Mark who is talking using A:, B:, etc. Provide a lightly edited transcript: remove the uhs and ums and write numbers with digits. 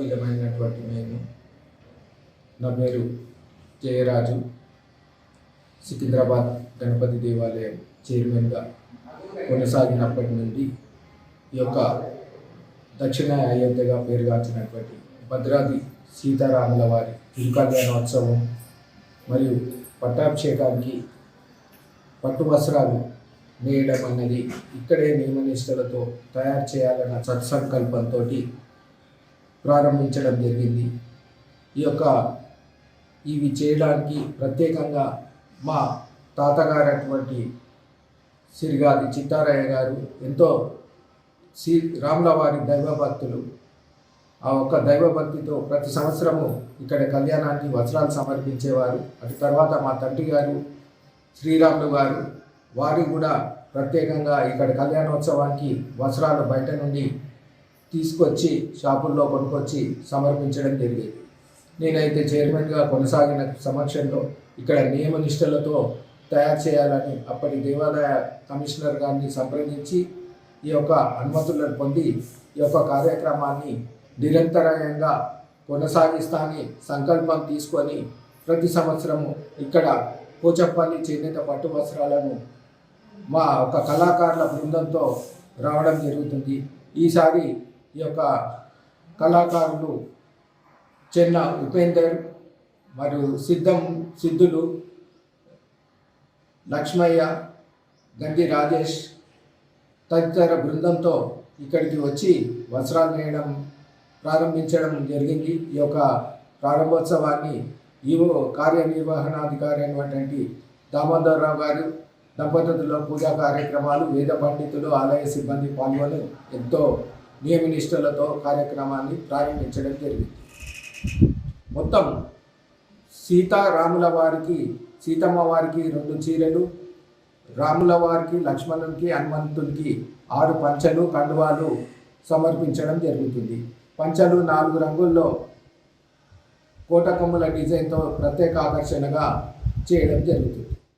A: సభ్యులమైనటువంటి మేము, నా పేరు జయరాజు, సికింద్రాబాద్ గణపతి దేవాలయం చైర్మన్గా కొనసాగినప్పటి నుండి ఈ యొక్క దక్షిణ అయోధ్యగా పేరుగాంచినటువంటి భద్రాద్రి సీతారాముల వారి తిరుకల్యాణోత్సవం మరియు పట్టాభిషేకానికి పట్టు వస్త్రాలు నేయడం అన్నది ఇక్కడే నియమనిష్టలతో తయారు చేయాలన్న సత్సంకల్పంతో ప్రారంభించడం జరిగింది. ఇవి చేయడానికి ప్రత్యేకంగా మా తాతగారు అటువంటి సిరిగాది చిత్తారయ్య గారు ఎంతో రాముల వారి దైవభక్తులు. ఆ ఒక్క దైవభక్తితో ప్రతి సంవత్సరము ఇక్కడ కళ్యాణానికి వస్త్రాలు సమర్పించేవారు. అటు తర్వాత మా తండ్రి గారు శ్రీరాములు గారు వారు కూడా ప్రత్యేకంగా ఇక్కడ కళ్యాణోత్సవానికి వస్త్రాలు బయట నుండి తీసుకొచ్చి షాపుల్లో కొనుక్కొచ్చి సమర్పించడం జరిగేది. నేనైతే చైర్మన్గా కొనసాగిన సమక్షంలో ఇక్కడ నియమనిష్టలతో తయారు చేయాలని అప్పటి దేవాదాయ కమిషనర్ గారిని సంప్రదించి ఈ యొక్క అనుమతులను పొంది ఈ యొక్క కార్యక్రమాన్ని నిరంతరాయంగా కొనసాగిస్తానని సంకల్పం తీసుకొని ప్రతి సంవత్సరము ఇక్కడ పోచంపల్లి చేనేత పట్టు వస్త్రాలను మా ఒక కళాకారుల బృందంతో రావడం జరుగుతుంది. ఈసారి ఈ యొక్క కళాకారులు చెన్న ఉపేందర్ మరియు సిద్ధులు, లక్ష్మయ్య, గంటి రాజేష్ తదితర బృందంతో ఇక్కడికి వచ్చి వస్త్రాలు నేయడం ప్రారంభించడం జరిగింది. ఈ యొక్క ప్రారంభోత్సవాన్ని ఈవో కార్యనిర్వహణాధికారి అయినటువంటి దామోదరరావు గారు దంపతుల్లో పూజా కార్యక్రమాలు, వేద పండితులు, ఆలయ సిబ్బంది పాల్గొని ఎంతో నియమనిష్టలతో కార్యక్రమాన్ని ప్రారంభించడం జరిగింది. మొత్తం సీతారాముల వారికి, సీతమ్మ వారికి 2 చీరలు, రాముల వారికి, లక్ష్మణునికి, హనుమంతునికి 6 పంచలు, కండువాలు సమర్పించడం జరుగుతుంది. పంచలు 4 రంగుల్లో కోటకొమ్ముల డిజైన్తో ప్రత్యేక ఆకర్షణగా చేయడం జరుగుతుంది.